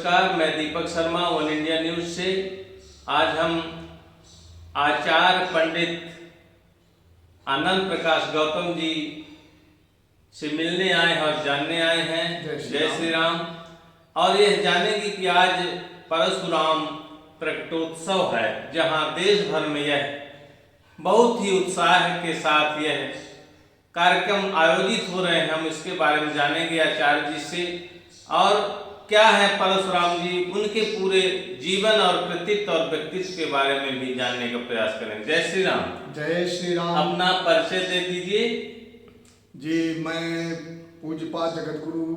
नमस्कार, मैं Deepak Sharma one India news से। आज हम आचार्य पंडित आनंद प्रकाश गौतम जी से मिलने आए हैं और जानने आए हैं। जय श्री राम। और यह जानेंगे कि आज परशुराम प्रकटोत्सव है, जहां देश भर में यह बहुत ही उत्साह के साथ यह कार्यक्रम आयोजित हो रहे हैं। हम इसके बारे में जानेंगे आचार्य जी से, और क्या है परशुराम जी, उनके पूरे जीवन और कृतित्व और व्यक्तित्व के बारे में भी जानने का प्रयास करेंगे। जय श्री राम। जय श्री राम। अपना परिचय दे दीजिए। जी, मैं पूज्यपाद जगतगुरु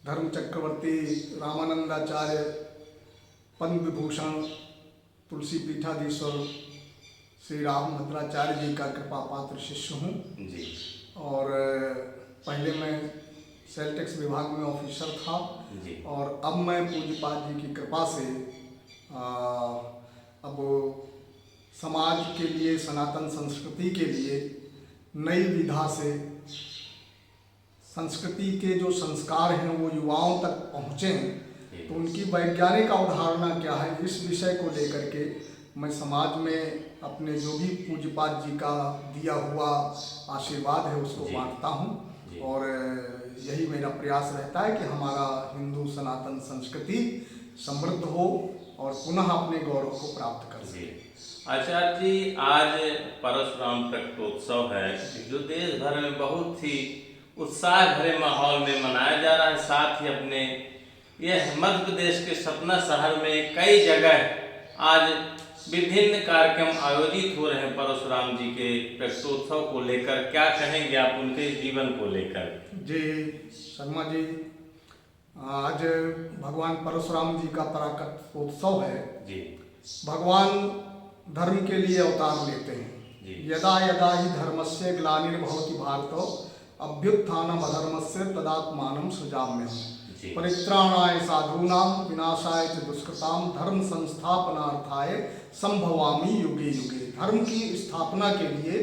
धर्म चक्रवर्ती रामानंदाचार्य पद्म विभूषण तुलसी पीठाधीश्वर श्री राम भद्राचार्य जी का कृपा पात्र शिष्य हूँ जी। और पहले मैं सेल टैक्स विभाग में ऑफिसर था जी। और अब मैं पूज्यपाद जी की कृपा से अब समाज के लिए, सनातन संस्कृति के लिए नई विधा से संस्कृति के जो संस्कार हैं वो युवाओं तक पहुँचें, तो उनकी वैज्ञानिक अवधारणा क्या है, इस विषय को लेकर के मैं समाज में अपने जो भी पूज्यपाद जी का दिया हुआ आशीर्वाद है उसको बांटता हूँ। और यही मेरा प्रयास रहता है कि हमारा हिंदू सनातन संस्कृति समृद्ध हो और पुनः अपने गौरव को प्राप्त कर सके। आचार्य जी, आज परशुराम प्रकटोत्सव है जो देश भर में बहुत ही उत्साह भरे माहौल में मनाया जा रहा है। साथ ही अपने यह मध्य प्रदेश के सतना शहर में कई जगह आज विभिन्न कार्यक्रम आयोजित हो रहे हैं परशुराम जी के प्रकटोत्सव को लेकर। क्या कहेंगे आप उनके जीवन को लेकर? जी शर्मा जी, आज भगवान परशुराम जी का प्रकटोत्सव है जी। भगवान धर्म के लिए अवतार लेते हैं। यदा यदा ही धर्मस्य ग्लानिर्भवति भारतो अभ्युत्थानम् अधर्मस्य तदात्मानं सृजाम्यहम्। परित्राणाय साधूनां विनाशाय च दुष्कृतां धर्म संस्थापनार्थाय संभवामि युगे युगे। धर्म की स्थापना के लिए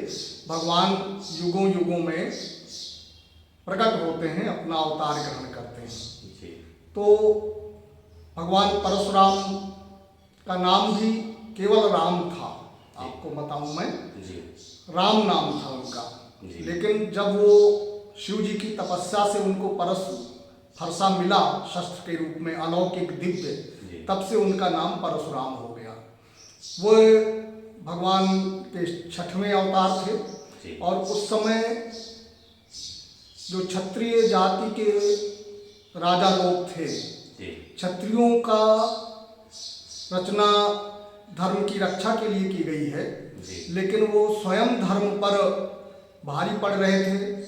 भगवान युगों युगों में प्रकट होते हैं, अपना अवतार ग्रहण करते हैं। तो भगवान परशुराम का नाम भी केवल राम था, आपको बताऊं मैं, राम नाम था उनका। लेकिन जब वो शिव जी की तपस्या से उनको फरसा मिला शस्त्र के रूप में, अलौकिक दिव्य, तब से उनका नाम परशुराम हो गया। वो भगवान के 6वें अवतार थे और उस समय जो क्षत्रिय जाति के राजा लोग थे, क्षत्रियों का रचना धर्म की रक्षा के लिए की गई है, लेकिन वो स्वयं धर्म पर भारी पड़ रहे थे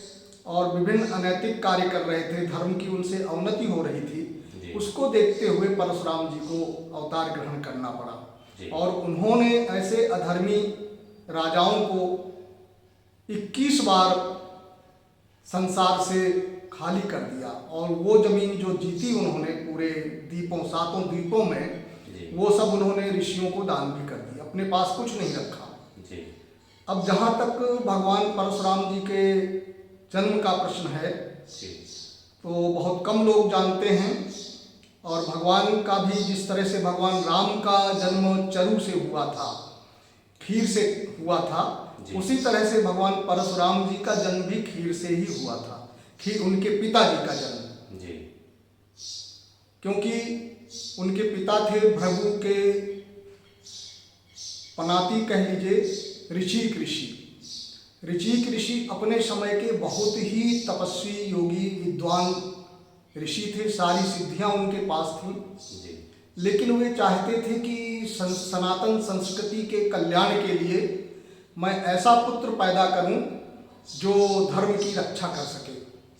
और विभिन्न अनैतिक कार्य कर रहे थे, धर्म की उनसे अवनति हो रही थी। उसको देखते हुए परशुराम जी को अवतार ग्रहण करना पड़ा और उन्होंने ऐसे अधर्मी राजाओं को 21 बार संसार से खाली कर दिया और वो जमीन जो जीती उन्होंने पूरे द्वीपों, 7 द्वीपों में, वो सब उन्होंने ऋषियों को दान भी कर दिया, अपने पास कुछ नहीं रखा। अब जहाँ तक भगवान परशुराम जी के जन्म का प्रश्न है तो बहुत कम लोग जानते हैं, और भगवान का भी जिस तरह से भगवान राम का जन्म चरु से हुआ था, खीर से हुआ था, उसी तरह से भगवान परशुराम जी का जन्म भी खीर से ही हुआ था। खीर उनके पिताजी का जन्म, क्योंकि उनके पिता थे भृगु के पनाती, कह लीजिए ऋषिक ऋषि। ऋषिक ऋषि अपने समय के बहुत ही तपस्वी, योगी, विद्वान ऋषि थे। सारी सिद्धियां उनके पास थी, लेकिन वे चाहते थे कि सनातन संस्कृति के कल्याण के लिए मैं ऐसा पुत्र पैदा करूं जो धर्म की रक्षा कर सके,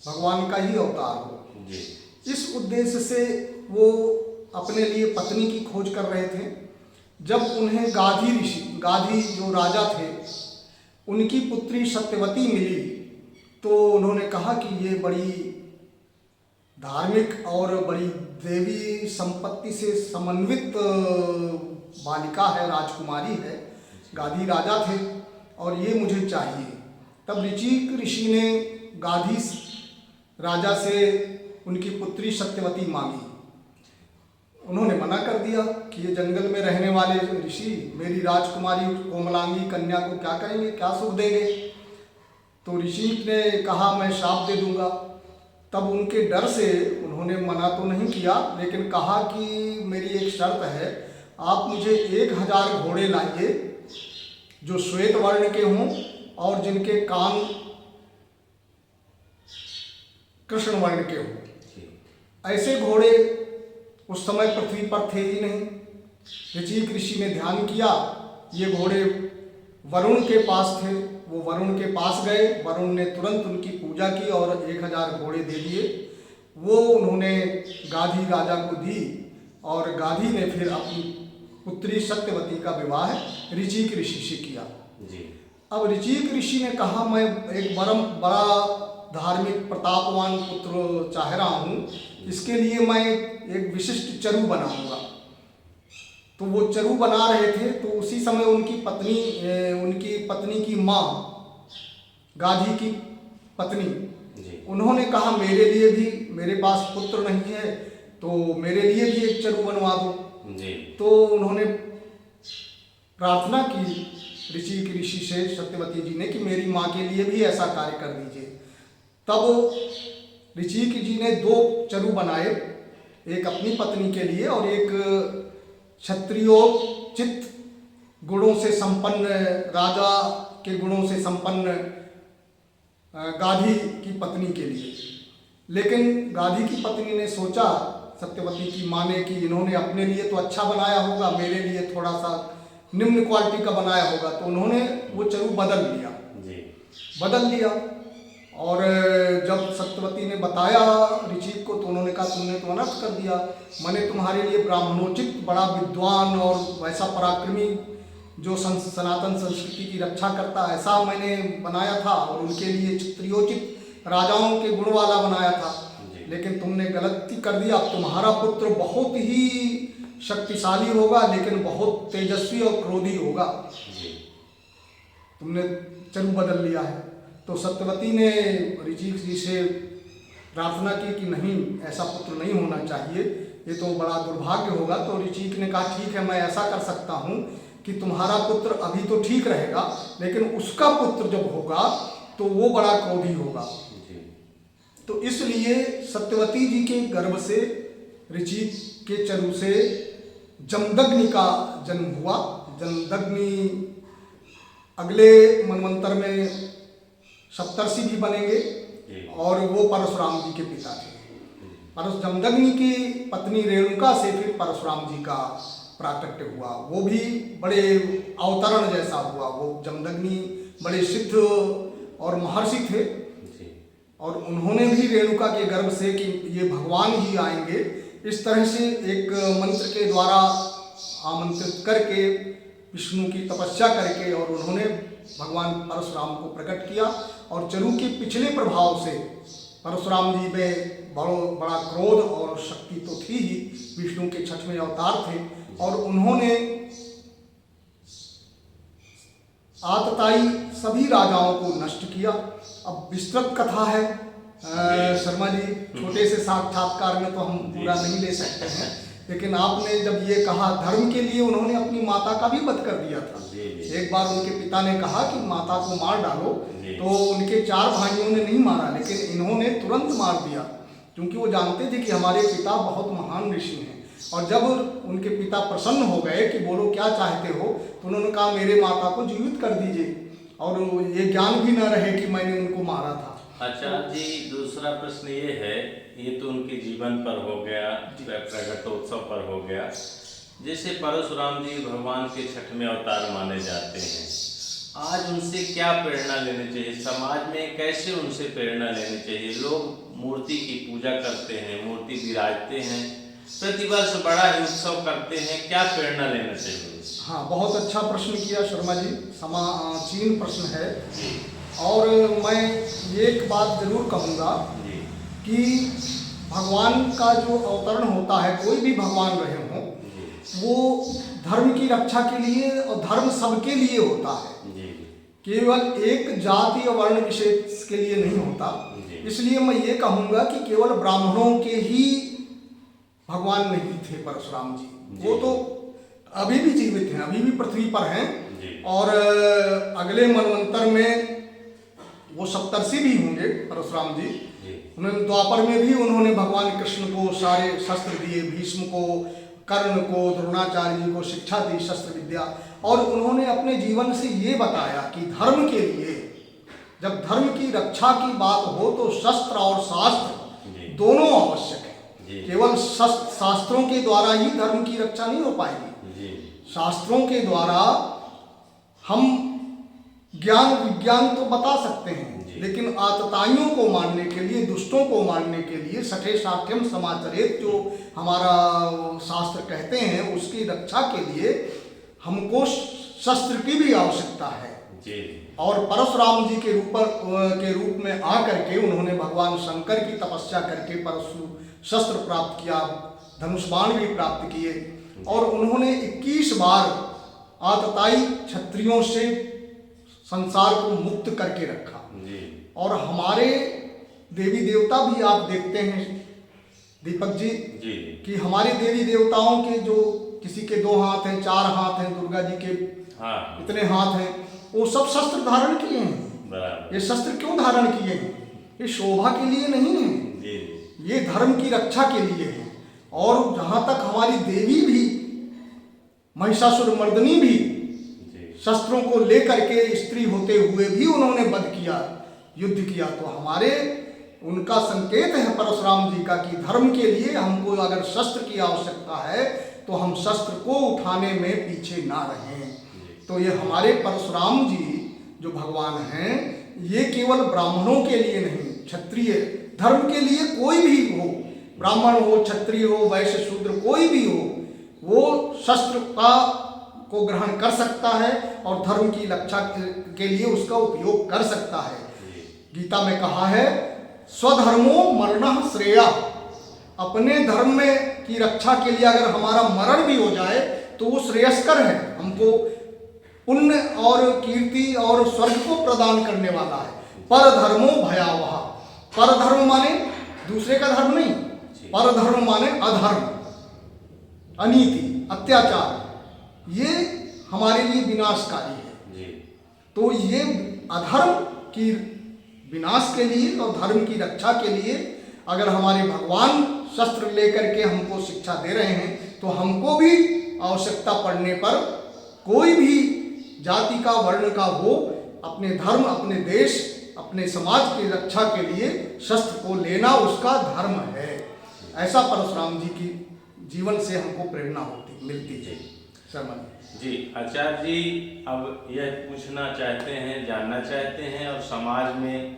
भगवान का ही अवतार हो। इस उद्देश्य से वो अपने लिए पत्नी की खोज कर रहे थे। जब उन्हें गाधी ऋषि, गाधी जो राजा थे, उनकी पुत्री सत्यवती मिली, तो उन्होंने कहा कि ये बड़ी धार्मिक और बड़ी देवी संपत्ति से समन्वित बालिका है, राजकुमारी है, गाधी राजा थे और ये मुझे चाहिए। तब ऋचिक ऋषि ने गाधी राजा से उनकी पुत्री सत्यवती मांगी। उन्होंने मना कर दिया कि ये जंगल में रहने वाले ऋषि मेरी राजकुमारी कोमलांगी कन्या को क्या करेंगे, क्या सुख देंगे। तो ऋषि ने कहा मैं श्राप दे दूंगा। तब उनके डर से उन्होंने मना तो नहीं किया, लेकिन कहा कि मेरी एक शर्त है, आप मुझे 1000 घोड़े लाइए जो श्वेत वर्ण के हों और जिनके कान कृष्ण वर्ण के हों। ऐसे घोड़े उस समय पृथ्वी पर थे ही नहीं। ऋचिक ऋषि ने ध्यान किया, ये घोड़े वरुण के पास थे। वो वरुण के पास गए, वरुण ने तुरंत उनकी पूजा की और 1000 घोड़े दे दिए। वो उन्होंने गाधी राजा को दी और गाधी ने फिर अपनी पुत्री सत्यवती का विवाह ऋचिक ऋषि से किया। अब ऋचिक ऋषि ने कहा मैं एक बड़ा धार्मिक प्रतापवान पुत्र चाह रहा हूँ, इसके लिए मैं एक विशिष्ट चरु बनाऊंगा। तो वो चरु बना रहे थे, तो उसी समय उनकी पत्नी की माँ, गाधी की पत्नी, उन्होंने कहा मेरे लिए भी, मेरे पास पुत्र नहीं है तो मेरे लिए भी एक चरु बनवा दो। तो उन्होंने प्रार्थना की ऋषि से, सत्यवती जी ने, कि मेरी माँ के लिए भी ऐसा कार्य कर दीजिए। तब ऋषिक जी ने 2 चरु बनाए, एक अपनी पत्नी के लिए और एक क्षत्रियोचित गुणों से संपन्न, राजा के गुणों से संपन्न गाधी की पत्नी के लिए। लेकिन गाधी की पत्नी ने सोचा, सत्यवती की माँ ने, कि इन्होंने अपने लिए तो अच्छा बनाया होगा, मेरे लिए थोड़ा सा निम्न क्वालिटी का बनाया होगा। तो उन्होंने वो चरु बदल लिया। और जब सत्यवती ने बताया ऋषि को, तो उन्होंने कहा तुमने तो अनर्थ कर दिया। मैंने तुम्हारे लिए ब्राह्मणोचित, बड़ा विद्वान और वैसा पराक्रमी जो सनातन संस्कृति की रक्षा करता, ऐसा मैंने बनाया था, और उनके लिए क्षत्रियोचित राजाओं के गुण वाला बनाया था। लेकिन तुमने गलती कर दिया। अब तुम्हारा पुत्र बहुत ही शक्तिशाली होगा, लेकिन बहुत तेजस्वी और क्रोधी होगा। तुमने चरु बदल लिया है। तो सत्यवती ने ऋषिक जी से प्रार्थना की कि नहीं, ऐसा पुत्र नहीं होना चाहिए, ये तो बड़ा दुर्भाग्य होगा। तो ऋषिक ने कहा ठीक है, मैं ऐसा कर सकता हूँ कि तुम्हारा पुत्र अभी तो ठीक रहेगा, लेकिन उसका पुत्र जब होगा तो वो बड़ा क्रोधी होगा। तो इसलिए सत्यवती जी के गर्भ से, ऋषिक के चरु से जमदग्नि का जन्म हुआ। जमदग्नि अगले मनवंतर में सप्तर्षि भी बनेंगे और वो परशुराम जी के पिता थे। जमदग्नि की पत्नी रेणुका से फिर परशुराम जी का प्राकट्य हुआ। वो भी बड़े अवतरण जैसा हुआ। वो जमदग्नि बड़े सिद्ध और महर्षि थे, और उन्होंने भी रेणुका के गर्भ से कि ये भगवान ही आएंगे, इस तरह से एक मंत्र के द्वारा आमंत्रित करके, विष्णु की तपस्या करके, और उन्होंने भगवान परशुराम को प्रकट किया। और चरु के पिछले प्रभाव से परशुराम जी में बड़ा क्रोध और शक्ति तो थी ही, विष्णु के 6वें अवतार थे, और उन्होंने आतताई सभी राजाओं को नष्ट किया। अब विस्तृत कथा है शर्मा जी, छोटे से साक्षात्कार में तो हम पूरा नहीं ले सकते हैं, लेकिन आपने जब ये कहा, धर्म के लिए उन्होंने अपनी माता का भी वध कर दिया था। एक बार उनके पिता ने कहा कि माता को मार डालो, तो उनके 4 भाइयों ने नहीं मारा, लेकिन इन्होंने तुरंत मार दिया, क्योंकि वो जानते थे कि हमारे पिता बहुत महान ऋषि हैं। और जब उनके पिता प्रसन्न हो गए कि बोलो क्या चाहते हो, तो उन्होंने कहा मेरे माता को जीवित कर दीजिए, और ये ज्ञान भी न रहे कि मैंने उनको मारा था। अच्छा जी, दूसरा प्रश्न ये है, ये तो उनके जीवन पर हो गया, प्रकटोत्सव पर हो गया। जैसे परशुराम जी भगवान के 6वें अवतार माने जाते हैं, आज उनसे क्या प्रेरणा लेनी चाहिए? समाज में कैसे उनसे प्रेरणा लेनी चाहिए? लोग मूर्ति की पूजा करते हैं, मूर्ति विराजते हैं, प्रतिवर्ष बड़ा ही उत्सव करते हैं, क्या प्रेरणा लेना चाहिए? हाँ, बहुत अच्छा प्रश्न किया शर्मा जी, समीचीन प्रश्न है। और मैं एक बात जरूर कहूँगा कि भगवान का जो अवतरण होता है, कोई भी भगवान रहे हों, वो धर्म की रक्षा के लिए, और धर्म सबके लिए होता है, केवल एक जाति और वर्ण विशेष के लिए नहीं होता। इसलिए मैं ये कहूँगा कि केवल ब्राह्मणों के ही भगवान नहीं थे परशुराम जी। वो तो अभी भी जीवित हैं, अभी भी पृथ्वी पर हैं और अगले मनवंतर में वो सप्तर्षि भी होंगे परशुराम जी। उन्होंने द्वापर में भी उन्होंने भगवान कृष्ण को सारे शस्त्र दिए, भीष्म को, कर्ण को, द्रोणाचार्य जी को शिक्षा दी शस्त्र विद्या। और उन्होंने अपने जीवन से ये बताया कि धर्म के लिए, जब धर्म की रक्षा की बात हो तो शस्त्र और शास्त्र दोनों आवश्यक है। केवल शास्त्रों के द्वारा ही धर्म की रक्षा नहीं हो पाएगी। शास्त्रों के द्वारा हम ज्ञान विज्ञान तो बता सकते हैं, लेकिन आतताइयों को मारने के लिए, दुष्टों को मारने के लिए सठे साठ्यम समाचरेत जो हमारा शास्त्र कहते हैं, उसकी रक्षा के लिए हमको शस्त्र की भी आवश्यकता है। और परशुराम जी के रूप में आकर के उन्होंने भगवान शंकर की तपस्या करके परशु शस्त्र प्राप्त किया, धनुष बाण भी प्राप्त किए और उन्होंने 21 बार आतताई क्षत्रियों से संसार को मुक्त करके रखा। और हमारे देवी देवता भी आप देखते हैं दीपक जी कि हमारे देवी देवताओं के जो किसी के 2 हाथ हैं, 4 हाथ हैं, दुर्गा जी के इतने हाथ हैं, वो सब शस्त्र धारण किए हैं। ये शस्त्र क्यों धारण किए हैं? ये शोभा के लिए नहीं है, ये धर्म की रक्षा के लिए है। और जहां तक हमारी देवी भी, महिषासुर मर्दनी भी शस्त्रों को लेकर के स्त्री होते हुए भी उन्होंने वध किया, युद्ध किया। तो हमारे उनका संकेत है परशुराम जी का कि धर्म के लिए हमको अगर शस्त्र की आवश्यकता है तो हम शस्त्र को उठाने में पीछे ना रहें। तो ये हमारे परशुराम जी जो भगवान हैं, ये केवल ब्राह्मणों के लिए नहीं, क्षत्रिय धर्म के लिए कोई भी हो, ब्राह्मण हो, क्षत्रिय हो, वैश्य शूद्र कोई भी हो, वो शस्त्र को ग्रहण कर सकता है और धर्म की रक्षा के लिए उसका उपयोग कर सकता है। गीता में कहा है स्वधर्मो मरणः श्रेया, अपने धर्म में की रक्षा के लिए अगर हमारा मरण भी हो जाए तो वो श्रेयस्कर है, हमको पुण्य और कीर्ति और स्वर्ग को प्रदान करने वाला है। पर धर्मो भयावह, पर धर्म माने दूसरे का धर्म नहीं, पर धर्म माने अधर्म, अनीति, अत्याचार, ये हमारे लिए विनाशकारी है। तो ये अधर्म की विनाश के लिए और धर्म की रक्षा के लिए अगर हमारे भगवान शस्त्र लेकर के हमको शिक्षा दे रहे हैं तो हमको भी आवश्यकता पड़ने पर, कोई भी जाति का, वर्ण का हो, अपने धर्म, अपने देश, अपने समाज की रक्षा के लिए शस्त्र को लेना उसका धर्म है। ऐसा परशुराम जी की जीवन से हमको प्रेरणा मिलती है। शर्मा जी, आचार्य जी, अब यह पूछना चाहते हैं, जानना चाहते हैं, और समाज में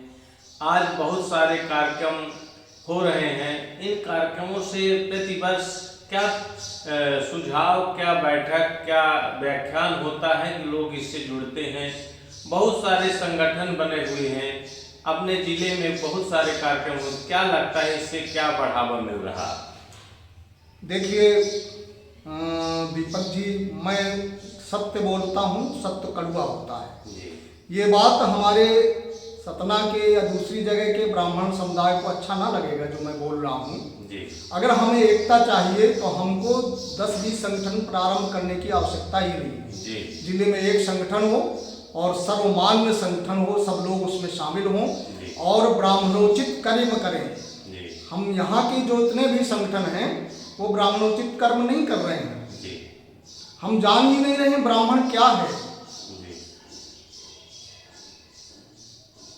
आज बहुत सारे कार्यक्रम हो रहे हैं, इन कार्यक्रमों से प्रतिवर्ष क्या सुझाव, क्या बैठक, क्या व्याख्यान होता है कि लोग इससे जुड़ते हैं? बहुत सारे संगठन बने हुए हैं, अपने जिले में बहुत सारे कार्यक्रम हो, क्या लगता है इससे क्या बढ़ावा मिल रहा? देखिए दीपक जी, मैं सत्य बोलता हूँ, सत्य कड़वा होता है। ये बात हमारे सतना के या दूसरी जगह के ब्राह्मण समुदाय को अच्छा ना लगेगा जो मैं बोल रहा हूँ। अगर हमें एकता चाहिए तो हमको 10-20 संगठन प्रारंभ करने की आवश्यकता ही नहीं है। जिले में एक संगठन हो और सर्वमान्य संगठन हो, सब लोग उसमें शामिल हों और ब्राह्मणोचित कर्म करें। हम यहाँ के जो इतने भी संगठन हैं वो ब्राह्मणोचित कर्म नहीं कर रहे हैं। हम जान ही नहीं रहे ब्राह्मण क्या है।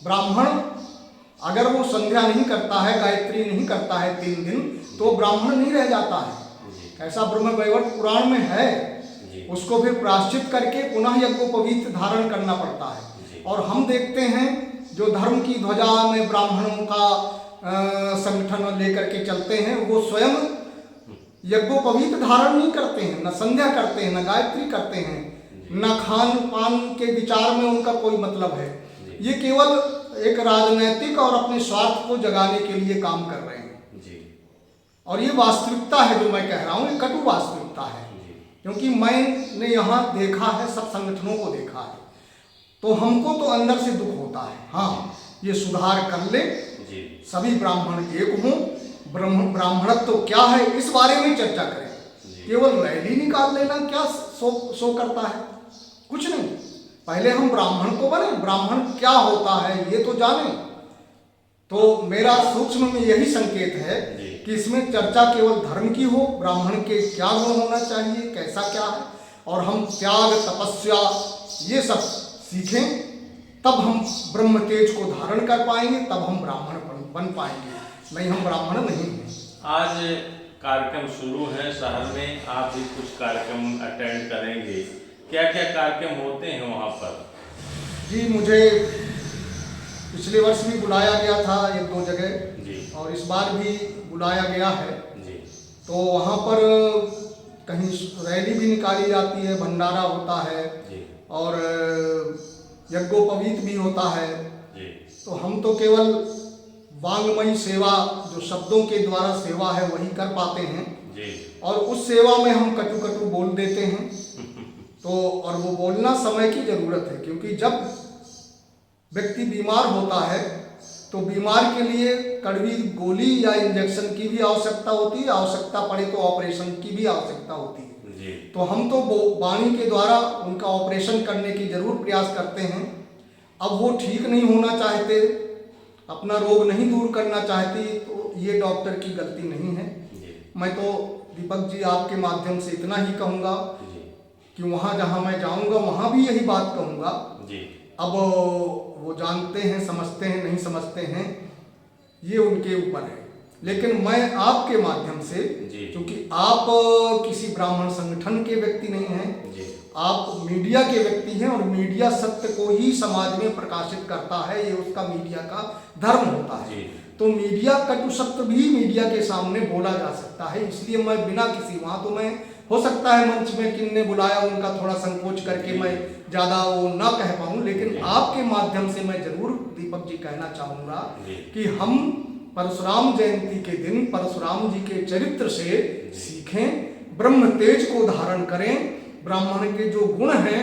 ब्राह्मण अगर वो संध्या नहीं करता है, गायत्री नहीं करता है 3 दिन, तो ब्राह्मण नहीं रह जाता है। ऐसा ब्रह्मवैवर्त पुराण में है। उसको फिर प्रायश्चित करके पुनः यज्ञोपवीत धारण करना पड़ता है। और हम देखते हैं जो धर्म की ध्वजा में ब्राह्मणों का संगठन लेकर के चलते हैं, वो स्वयं यज्ञोपवीत धारण नहीं करते हैं, न संध्या करते हैं, न गायत्री करते हैं, न खान पान के विचार में उनका कोई मतलब है। ये केवल एक राजनैतिक और अपने स्वार्थ को जगाने के लिए काम कर रहे हैं। और ये वास्तविकता है जो मैं कह रहा हूँ, ये कटु वास्तविकता है। क्योंकि मैंने यहाँ देखा है, सब संगठनों को देखा है, तो हमको तो अंदर से दुख होता है। हाँ, ये सुधार कर ले, सभी ब्राह्मण एक हों, ब्राह्मणत्व क्या है इस बारे में चर्चा करें। केवल रैली निकाल लेना क्या सो करता है? कुछ नहीं। पहले हम ब्राह्मण तो बने, ब्राह्मण क्या होता है ये तो जाने। तो मेरा सूक्ष्म में यही संकेत है कि इसमें चर्चा केवल धर्म की हो, ब्राह्मण के क्या गुण होना चाहिए, कैसा क्या है, और हम त्याग तपस्या ये सब सीखें, तब हम ब्रह्म तेज को धारण कर पाएंगे, तब हम ब्राह्मण बन पाएंगे। नहीं, हम ब्राह्मण नहीं हैं। आज कार्यक्रम शुरू है शहर में, आप भी कुछ कार्यक्रम अटेंड करेंगे, क्या क्या कार्यक्रम होते हैं वहाँ पर? जी, मुझे पिछले वर्ष भी बुलाया गया था 1-2 जगह जी, और इस बार भी बुलाया गया है जी। तो वहाँ पर कहीं रैली भी निकाली जाती है, भंडारा होता है जी, और यज्ञोपवीत भी होता है जी। तो हम तो केवल वांग्मयी सेवा, जो शब्दों के द्वारा सेवा है, वही कर पाते हैं जी। और उस सेवा में हम कटु कटु बोल देते हैं। तो और वो बोलना समय की जरूरत है, क्योंकि जब व्यक्ति बीमार होता है तो बीमार के लिए कड़वी गोली या इंजेक्शन की भी आवश्यकता होती है, आवश्यकता पड़े तो ऑपरेशन की भी आवश्यकता होती है जी। तो हम तो वाणी के द्वारा उनका ऑपरेशन करने की जरूर प्रयास करते हैं। अब वो ठीक नहीं होना चाहते, अपना रोग नहीं दूर करना चाहती, तो ये डॉक्टर की गलती नहीं है। मैं तो दीपक जी आपके माध्यम से इतना ही कहूँगा कि वहाँ जहाँ मैं जाऊँगा वहाँ भी यही बात कहूँगा। अब वो जानते हैं, समझते हैं, नहीं समझते हैं, ये उनके ऊपर है, लेकिन मैं आपके माध्यम से, क्योंकि आप किसी ब्राह्मण संगठन के व्यक्ति नहीं हैं, आप मीडिया के व्यक्ति हैं और मीडिया सत्य को ही समाज में प्रकाशित करता है, ये उसका मीडिया का धर्म होता है। तो मीडिया कटु सत्य भी मीडिया के सामने बोला जा सकता है, इसलिए मैं बिना किसी, वहाँ तो मैं हो सकता है मंच में किन्ने बुलाया उनका थोड़ा संकोच करके मैं ज़्यादा वो ना कह पाऊँ, लेकिन आपके माध्यम से मैं जरूर दीपक जी कहना चाहूँगा कि हम परशुराम जयंती के दिन परशुराम जी के चरित्र से सीखें, ब्रह्म तेज को धारण करें। ब्राह्मण के जो गुण हैं,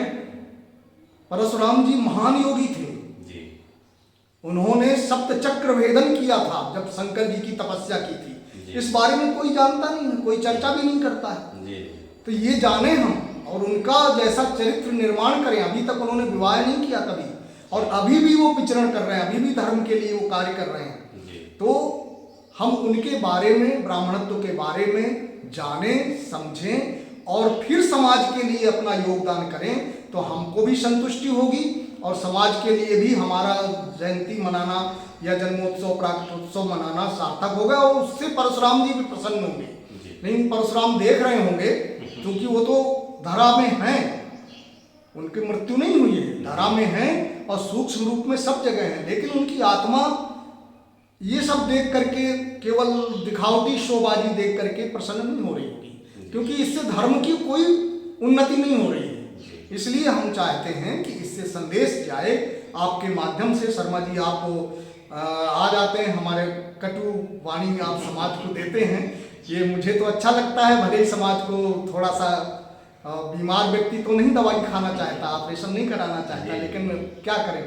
परशुराम जी महान योगी थे, उन्होंने सप्त चक्र भेदन किया था जब शंकर जी की तपस्या की थी। इस बारे में कोई जानता नहीं है, कोई चर्चा भी नहीं करता है। तो ये जाने हम और उनका जैसा चरित्र निर्माण करें। अभी तक उन्होंने विवाह नहीं किया कभी, और अभी भी वो विचरण कर रहे हैं, अभी भी धर्म के लिए वो कार्य कर रहे हैं। तो हम उनके बारे में, ब्राह्मणत्व के बारे में जाने, समझें और फिर समाज के लिए अपना योगदान करें, तो हमको भी संतुष्टि होगी और समाज के लिए भी हमारा जयंती मनाना या जन्मोत्सव, प्राकटोत्सव मनाना सार्थक होगा और उससे परशुराम जी भी प्रसन्न होंगे। लेकिन परशुराम देख रहे होंगे, क्योंकि वो तो धरा में हैं, उनकी मृत्यु नहीं हुई है, धरा में हैं और सूक्ष्म रूप में सब जगह है, लेकिन उनकी आत्मा ये सब देख करके, केवल दिखावटी शोबाजी देख करके प्रसन्न नहीं हो रही होगी, क्योंकि इससे धर्म की कोई उन्नति नहीं हो रही है। इसलिए हम चाहते हैं कि इससे संदेश जाए आपके माध्यम से। शर्मा जी, आप आ जाते हैं, हमारे कटु वाणी आप समाज को देते हैं, ये मुझे तो अच्छा लगता है। भले ही समाज को थोड़ा सा बीमार व्यक्ति तो नहीं दवाई खाना चाहता, ऑपरेशन नहीं कराना चाहता, लेकिन क्या करें,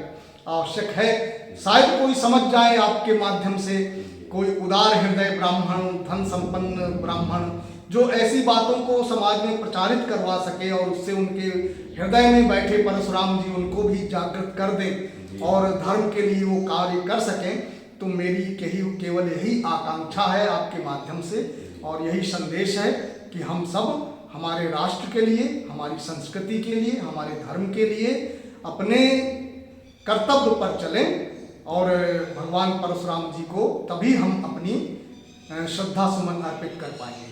आवश्यक है। शायद कोई समझ जाए आपके माध्यम से, कोई उदार हृदय ब्राह्मण, धन संपन्न ब्राह्मण, जो ऐसी बातों को समाज में प्रचारित करवा सके और उससे उनके हृदय में बैठे परशुराम जी उनको भी जागृत कर दें और धर्म के लिए वो कार्य कर सकें। तो मेरी केवल यही आकांक्षा है आपके माध्यम से, और यही संदेश है कि हम सब हमारे राष्ट्र के लिए, हमारी संस्कृति के लिए, हमारे धर्म के लिए अपने कर्तव्य पर चलें और भगवान परशुराम जी को तभी हम अपनी श्रद्धा सुमन अर्पित कर पाएंगे।